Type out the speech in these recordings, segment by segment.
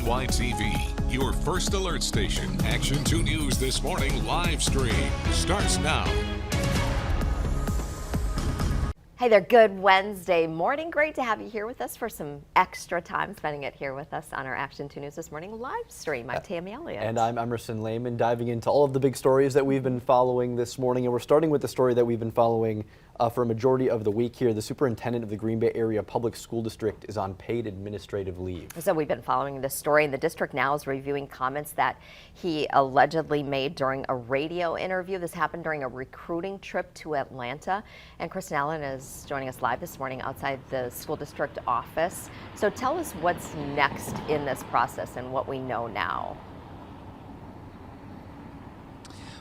WBAY TV, your first alert station. Action 2 News This Morning live stream starts now. Hey there, good Wednesday morning. Great to have you here with us for some extra time, spending it here with us on our Action 2 News This Morning live stream. I'm Tammy Elliott. And I'm Emerson Lehman, diving into all of the big stories that we've been following this morning. And we're starting with the story that we've been following for a majority of the week here. The superintendent of the Green Bay Area Public School District is on paid administrative leave. So we've been following this story, and the district now is reviewing comments that he allegedly made during a radio interview. This happened during a recruiting trip to Atlanta. And Kristen Allen is joining us live this morning outside the school district office. So tell us what's next in this process and what we know now.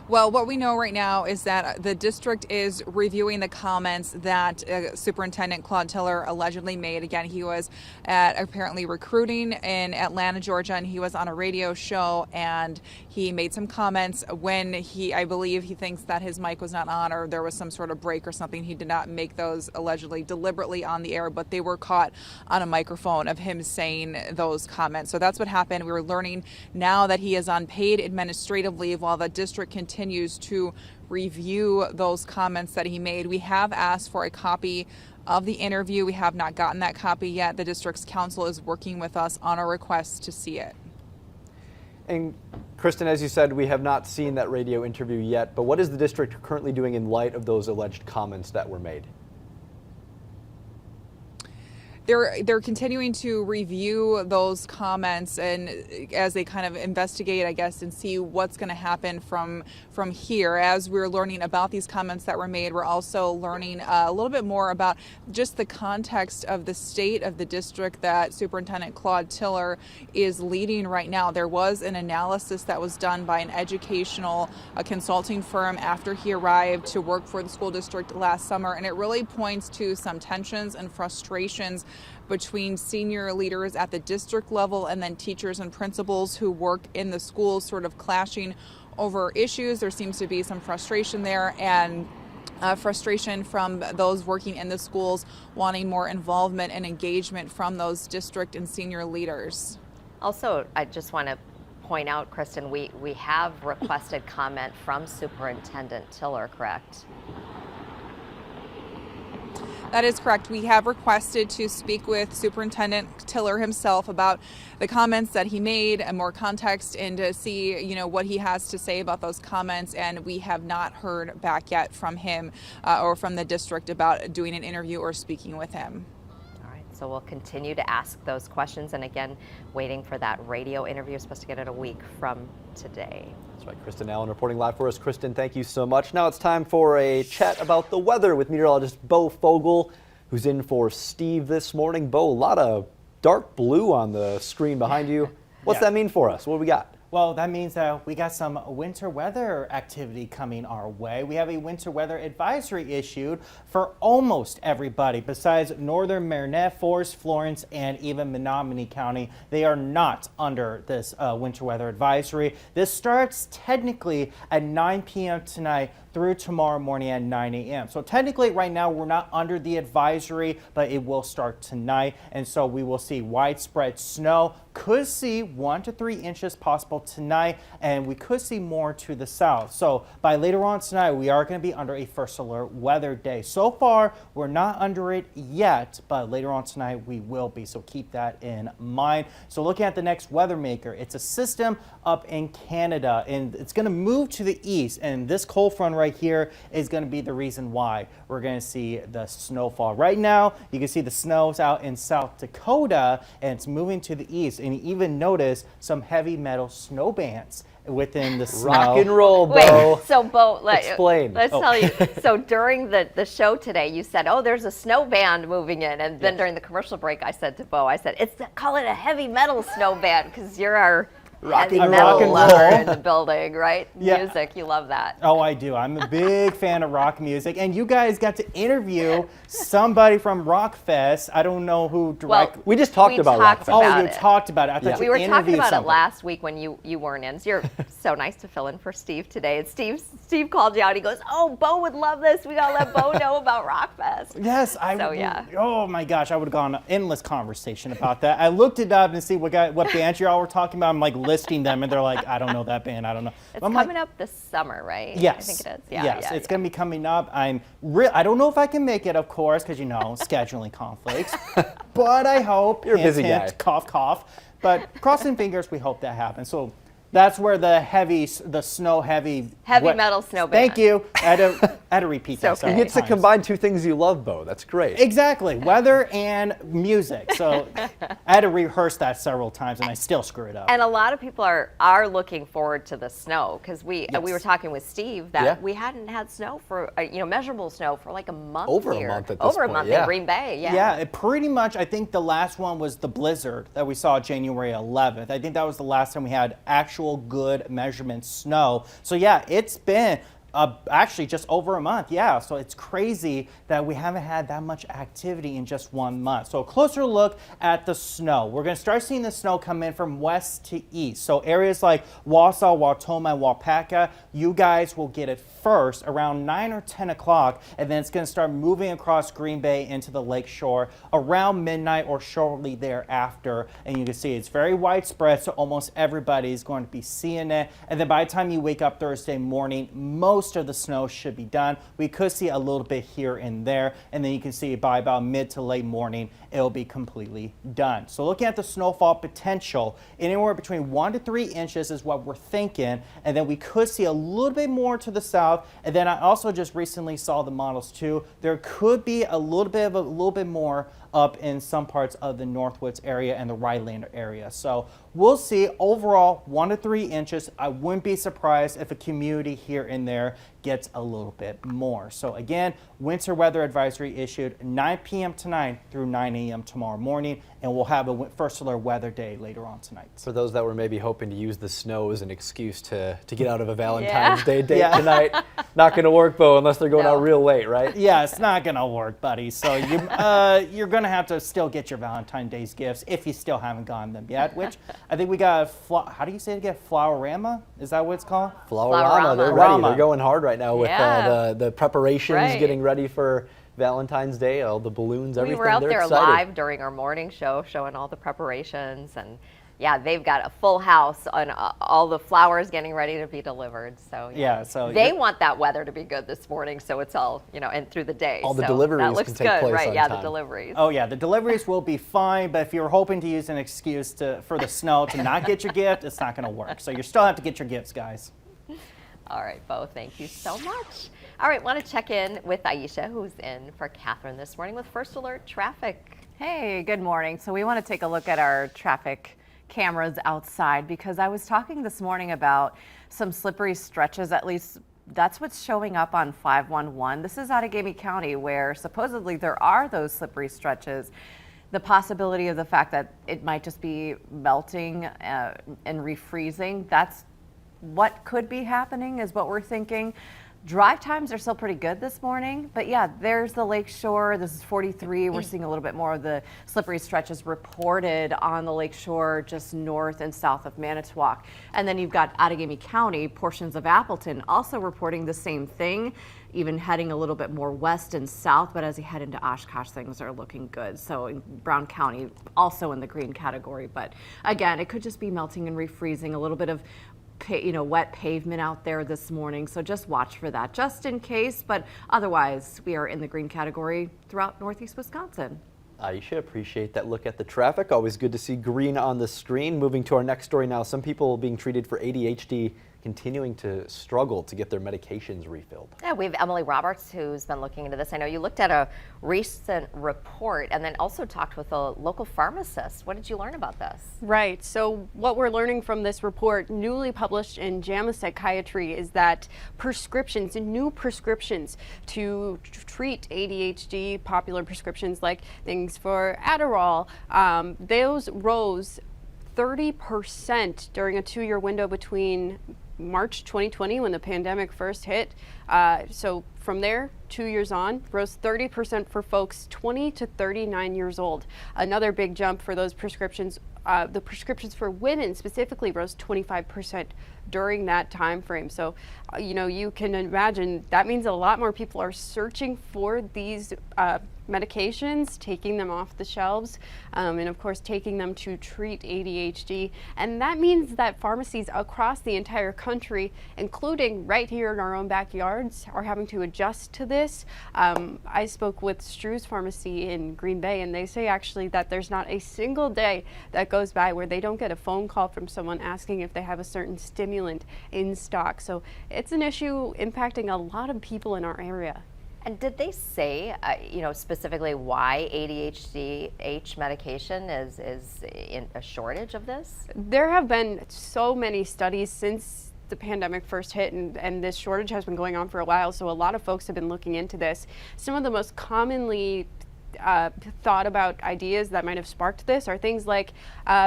Well, what we know right now is that the district is reviewing the comments that Superintendent Claude Tiller allegedly made. Again, he was at apparently recruiting in Atlanta, Georgia, and he was on a radio show, and he made some comments when I believe he thinks that his mic was not on, or there was some sort of break or something. He did not make those allegedly deliberately on the air, but they were caught on a microphone of him saying those comments. So that's what happened. We were learning now that he is on paid administrative leave while the district continues to review those comments that he made. We have asked for a copy of the interview. We have not gotten that copy yet. The district's counsel is working with us on a request to see it. And Kristen, as you said, we have not seen that radio interview yet, but what is the district currently doing in light of those alleged comments that were made? They're continuing to review those comments, and as they kind of investigate, I guess, and see what's going to happen from here. As we're learning about these comments that were made, we're also learning a little bit more about just the context of the state of the district that Superintendent Claude Tiller is leading right now. There was an analysis that was done by an educational consulting firm after he arrived to work for the school district last summer, and it really points to some tensions and frustrations between senior leaders at the district level and then teachers and principals who work in the schools, sort of clashing over issues. There seems to be some frustration there, and frustration from those working in the schools wanting more involvement and engagement from those district and senior leaders. Also, I just want to point out, Kristen, we have requested comment from Superintendent Tiller, correct? That is correct. We have requested to speak with Superintendent Tiller himself about the comments that he made and more context, and to see, what he has to say about those comments. And we have not heard back yet from him or from the district about doing an interview or speaking with him. All right, so we'll continue to ask those questions. And again, waiting for that radio interview. We're supposed to get it a week from today. That's right, Kristen Allen reporting live for us. Kristen, thank you so much. Now it's time for a chat about the weather with meteorologist Bo Fogel, who's in for Steve this morning. Bo, a lot of dark blue on the screen behind you. What's that mean for us? What do we got? Well, that means that we got some winter weather activity coming our way. We have a winter weather advisory issued for almost everybody besides northern Marinette, Forest, Florence, and even Menominee County. They are not under this winter weather advisory. This starts technically at 9 p.m. tonight through tomorrow morning at 9 a.m. So technically right now we're not under the advisory, but it will start tonight. And so we will see widespread snow. Could see 1 to 3 inches possible tonight, and we could see more to the south. So by later on tonight, we are going to be under a first alert weather day. So far, we're not under it yet, but later on tonight, we will be. So keep that in mind. So looking at the next weather maker, it's a system up in Canada, and it's going to move to the east. And this cold front right here is going to be the reason why we're going to see the snowfall. Right now, you can see the snow's out in South Dakota, and it's moving to the east. And you even notice some heavy metal snow bands within the snow. Rock and roll, Bo. Wait, so Bo, explain. Let's tell you. So during the show today, you said, "Oh, there's a snow band moving in," and then during the commercial break, I said to Bo, "Call it a heavy metal snow band because you're our Heavy and metal rock and lover roll. in the building, right? Yeah. Music, you love that. Oh, I do. I'm a big fan of rock music, and you guys got to interview somebody from Rockfest. I don't know who directly. We just talked about talked Rockfest. about Oh, you it. talked about it. I thought We you were talking interviewed about it somebody. last week when you weren't in. So you're so nice to fill in for Steve today. And Steve called you out. He goes, "Oh, Bo would love this. We gotta let Bo know about Rockfest." Yes, So, yeah. Oh my gosh, I would have gone an endless conversation about that. I looked it up and see what bands y'all were talking about. I'm like listing them, and they're like, I don't know that band. I don't know. It's I'm coming like, up this summer, right? Yes. I think it is. Yeah. Yes, yeah, it's yeah. going to be coming up. I don't know if I can make it, of course, because scheduling conflicts. But I hope. You're a busy hint, guy. hint, cough, cough. But crossing fingers, we hope that happens. So that's where the snow heavy Metal snow band. Thank you. I had to repeat that. So several You get to times. combine two things you love, Bo. That's great. Exactly, weather and music. So I had to rehearse that several times, and I still screw it up. And a lot of people are looking forward to the snow because we were talking with Steve that Yeah. we hadn't had snow for measurable snow for like a month. Over a here. month at this Over point, a month yeah. in Green Bay. Yeah. Yeah, it pretty much, I think the last one was the blizzard that we saw January 11th. I think that was the last time we had actual good measurement snow. So yeah, it's been actually just over a month. Yeah, so it's crazy that we haven't had that much activity in just 1 month. So a closer look at the snow. We're going to start seeing the snow come in from west to east. So areas like Wausau, Wautoma, and Waupaca, you guys will get it first around 9 or 10 o'clock, and then it's going to start moving across Green Bay into the lake shore around midnight or shortly thereafter. And you can see it's very widespread, so almost everybody is going to be seeing it. And then by the time you wake up Thursday morning, most of the snow should be done. We could see a little bit here and there, and then you can see by about mid to late morning, it'll be completely done. So looking at the snowfall potential, anywhere between 1 to 3 inches is what we're thinking, and then we could see a little bit more to the south. And then I also just recently saw the models too. There could be a little bit more up in some parts of the Northwoods area and the Rhinelander area. So we'll see. Overall, 1 to 3 inches. I wouldn't be surprised if a community here and there gets a little bit more. So again, winter weather advisory issued 9 p.m. tonight through 9 a.m. tomorrow morning, and we'll have a first alert weather day later on tonight. For those that were maybe hoping to use the snow as an excuse to get out of a Valentine's Day date Yeah. tonight, not going to work, Bo, unless they're going No. out real late, right? Yeah, it's not gonna work, buddy. So you're gonna have to still get your Valentine's Day gifts if you still haven't gotten them yet. Which I think we got. How do you say it again? Flowerama? Is that what it's called? Flowerama, they're Flowerama. ready. Flowerama. They're going hard right now with Yeah. the preparations, Right. getting ready for Valentine's Day, all the balloons, We everything. were out They're there excited. live during our morning show showing all the preparations, and yeah, they've got a full house on all the flowers getting ready to be delivered. So Yeah, so they you're- want that weather to be good this morning, so it's all and through the day. All the So deliveries that looks can take good, place right? on Yeah, time. the deliveries. Oh yeah, the deliveries will be fine, but if you're hoping to use an excuse for the snow to not get your gift, it's not gonna work. So you still have to get your gifts, guys. All right, Bo, thank you so much. All right, want to check in with Aisha, who's in for Catherine this morning with First Alert Traffic. Hey, good morning. So we want to take a look at our traffic cameras outside because I was talking this morning about some slippery stretches, at least that's what's showing up on 511. This is Outagamie County where supposedly there are those slippery stretches. The possibility of the fact that it might just be melting and refreezing, that's what could be happening is what we're thinking. Drive times are still pretty good this morning, but yeah, there's the lake shore. This is 43. We're seeing a little bit more of the slippery stretches reported on the lake shore just north and south of Manitowoc. And then you've got Outagamie County, portions of Appleton also reporting the same thing, even heading a little bit more west and south, but as you head into Oshkosh, things are looking good. So in Brown County, also in the green category, but again, it could just be melting and refreezing, a little bit of wet pavement out there this morning. So just watch for that just in case. But otherwise, we are in the green category throughout Northeast Wisconsin. Aisha, appreciate that look at the traffic. Always good to see green on the screen. Moving to our next story now. Some people being treated for ADHD continuing to struggle to get their medications refilled. Yeah, we have Emily Roberts who's been looking into this. I know you looked at a recent report and then also talked with a local pharmacist. What did you learn about this? Right. So what we're learning from this report, newly published in JAMA Psychiatry, is that new prescriptions to treat ADHD, popular prescriptions like things for Adderall, those rose 30% during a 2-year window between March 2020, when the pandemic first hit. So from there, 2 years on, rose 30% for folks 20 to 39 years old. Another big jump for those prescriptions. The prescriptions for women specifically rose 25% during that time frame. So, you can imagine that means a lot more people are searching for these medications, taking them off the shelves, and of course taking them to treat ADHD. And that means that pharmacies across the entire country, including right here in our own backyards, are having to adjust to this. I spoke with Stru's Pharmacy in Green Bay, and they say actually that there's not a single day that goes by where they don't get a phone call from someone asking if they have a certain stimulant in stock. So it's an issue impacting a lot of people in our area. And did they say, specifically why ADHD medication is in a shortage of this? There have been so many studies since the pandemic first hit, and this shortage has been going on for a while, so a lot of folks have been looking into this. Some of the most commonly thought about ideas that might have sparked this are things like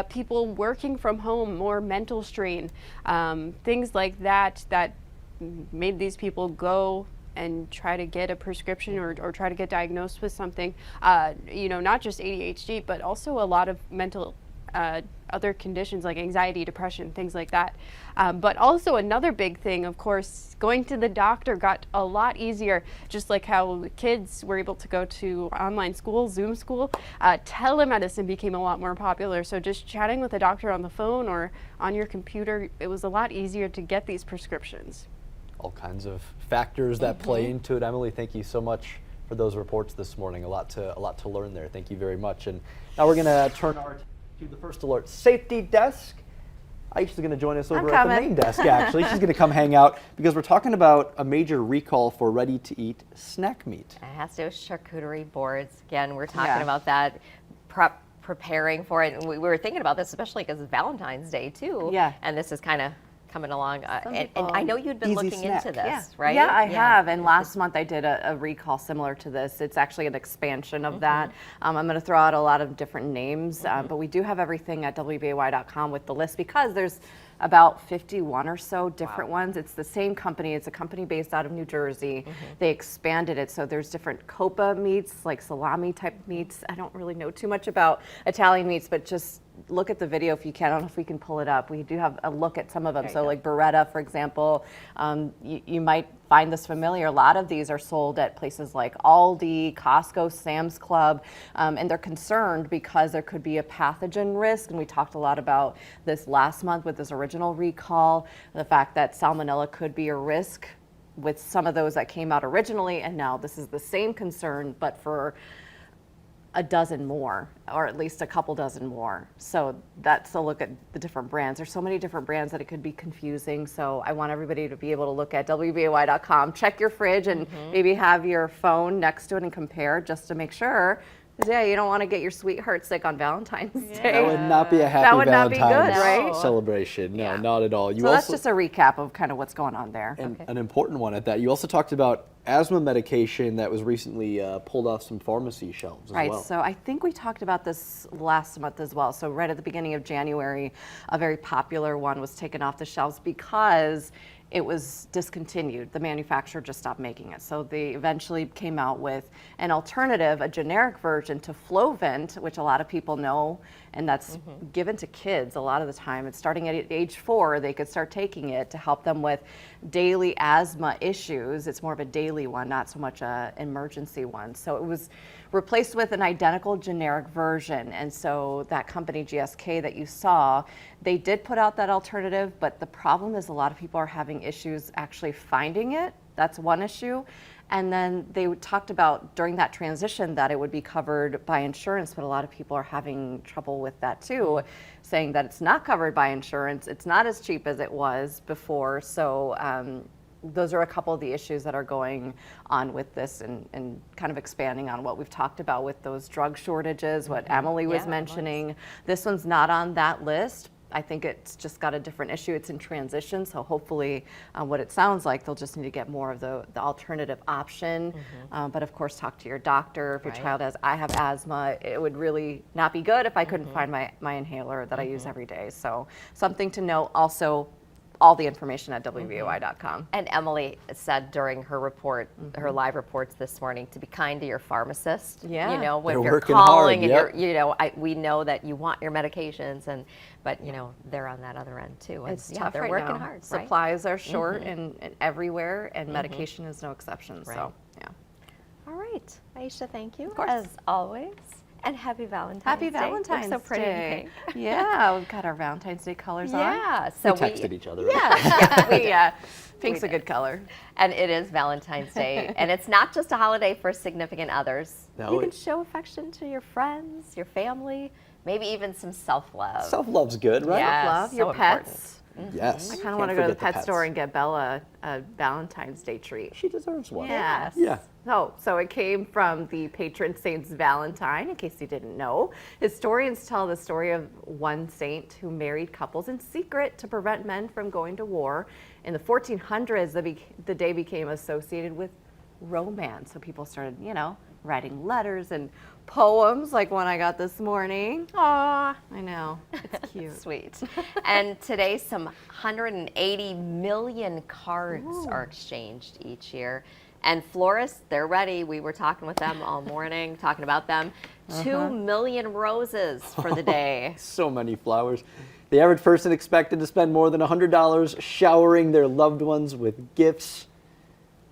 people working from home, more mental strain, things like that made these people go and try to get a prescription or try to get diagnosed with something, not just ADHD, but also a lot of mental other conditions like anxiety, depression, things like that. But also another big thing, of course, going to the doctor got a lot easier, just like how kids were able to go to online school, Zoom school. Telemedicine became a lot more popular. So just chatting with a doctor on the phone or on your computer, it was a lot easier to get these prescriptions. All kinds of factors that play into it. Emily, thank you so much for those reports this morning. A lot to learn there. Thank you very much. And now we're going to turn our attention to the First Alert Safety Desk. Aisha's going to join us over at the main desk, actually. She's going to come hang out because we're talking about a major recall for ready-to-eat snack meat. It has to do with charcuterie boards. Again, we're talking about that, preparing for it. And we were thinking about this, especially because it's Valentine's Day, too. Yeah. And this is kind of coming along. And I know you'd been looking into this, right? Yeah, I have. And last month I did a recall similar to this. It's actually an expansion of that. I'm going to throw out a lot of different names, but we do have everything at WBAY.com with the list because there's about 51 or so different ones. It's the same company. It's a company based out of New Jersey. They expanded it, so there's different copa meats, like salami type meats. I don't really know too much about Italian meats, but just look at the video if you can. I don't know if we can pull it up. We do have a look at some of them. So like Beretta, for example, you might find this familiar. A lot of these are sold at places like Aldi, Costco, Sam's Club, and they're concerned because there could be a pathogen risk. And we talked a lot about this last month with this original recall, the fact that salmonella could be a risk with some of those that came out originally. And now this is the same concern, but for a dozen more, or at least a couple dozen more. So that's a look at the different brands. There's so many different brands that it could be confusing. So I want everybody to be able to look at WBAY.com, check your fridge, and maybe have your phone next to it and compare just to make sure. Yeah, you don't want to get your sweetheart sick on Valentine's Day. That would not be a happy That would Valentine's not be good, right? celebration. No, not at all. So that's just a recap of kind of what's going on there. And an important one at that. You also talked about asthma medication that was recently pulled off some pharmacy shelves as well. Right, so I think we talked about this last month as well. So right at the beginning of January, a very popular one was taken off the shelves because it was discontinued. The manufacturer just stopped making it. So they eventually came out with an alternative, a generic version to Flovent, which a lot of people know, and that's given to kids a lot of the time. It's starting at age 4, they could start taking it to help them with daily asthma issues. It's more of a daily one, not so much an emergency one. So it was replaced with an identical generic version. And so that company, GSK, that you saw, they did put out that alternative, but the problem is a lot of people are having issues actually finding it. That's one issue. And then they talked about during that transition that it would be covered by insurance, but a lot of people are having trouble with that too, saying that it's not covered by insurance. It's not as cheap as it was before. So those are a couple of the issues that are going on with this, and kind of expanding on what we've talked about with those drug shortages, what Emily was mentioning. This one's not on that list, I think it's just got a different issue. It's in transition, so hopefully what it sounds like, they'll just need to get more of the alternative option. But of course, talk to your doctor. If your child has, I have asthma, it would really not be good if I couldn't find my inhaler that I use every day. So something to note. Also, all the information at WBAY.com. And Emily said during her report, her live reports this morning, to be kind to your pharmacist. Yeah. You know, when They're you're working calling hard, and you're, you know, we know that you want your medications, but you know, they're on that other end too. And It's tough they're right working now. hard. Right? Supplies are short and everywhere, and medication is no exception. Right. So, yeah. All right, Aisha, thank you Of course. as always, and happy Valentine's Day. Happy Looks Valentine's so pretty in Day. pink. Yeah, we've got our Valentine's Day colors on. Yeah, so We texted each other. Yeah, pink's a good color. And it is Valentine's Day, and it's not just a holiday for significant others. No, You can it- show affection to your friends, your family, maybe even some self-love. Self-love's good, right? Yeah. Love so your important. pets. Yes. I kind of want to go to the pet store and get Bella a Valentine's Day treat. She deserves one. Yes. Yeah. So it came from the patron saint's Valentine, in case you didn't know. Historians tell the story of one saint who married couples in secret to prevent men from going to war. In the 1400s, the day became associated with romance. So people started, you know, writing letters and poems like one I got this morning. Aw, I know, it's cute. Sweet. And today, some 180 million cards are exchanged each year. And florists, they're ready. We were talking with them all morning, talking about them. 2 million roses for the day. So many flowers. The average person expected to spend more than $100 showering their loved ones with gifts.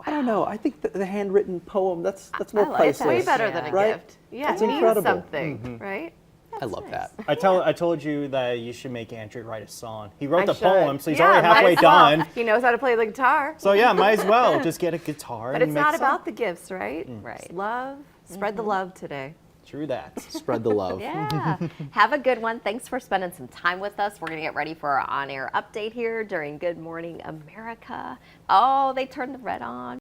I don't know. I think the handwritten poem, that's more like priceless. that. Way better than a Right? gift. Yeah, That's it means incredible. something, right? I love that. I told you that you should make Andrew write a song. He wrote I the should. poem, so he's Yeah, already might halfway as well. done. He knows how to play the guitar. So yeah, might as well just get a guitar But and it's make not a song. about the gifts, right? Right. It's love. Spread the love today. True that. Spread the love. Yeah. Have a good one. Thanks for spending some time with us. We're going to get ready for our on-air update here during Good Morning America. Oh, they turned the red on.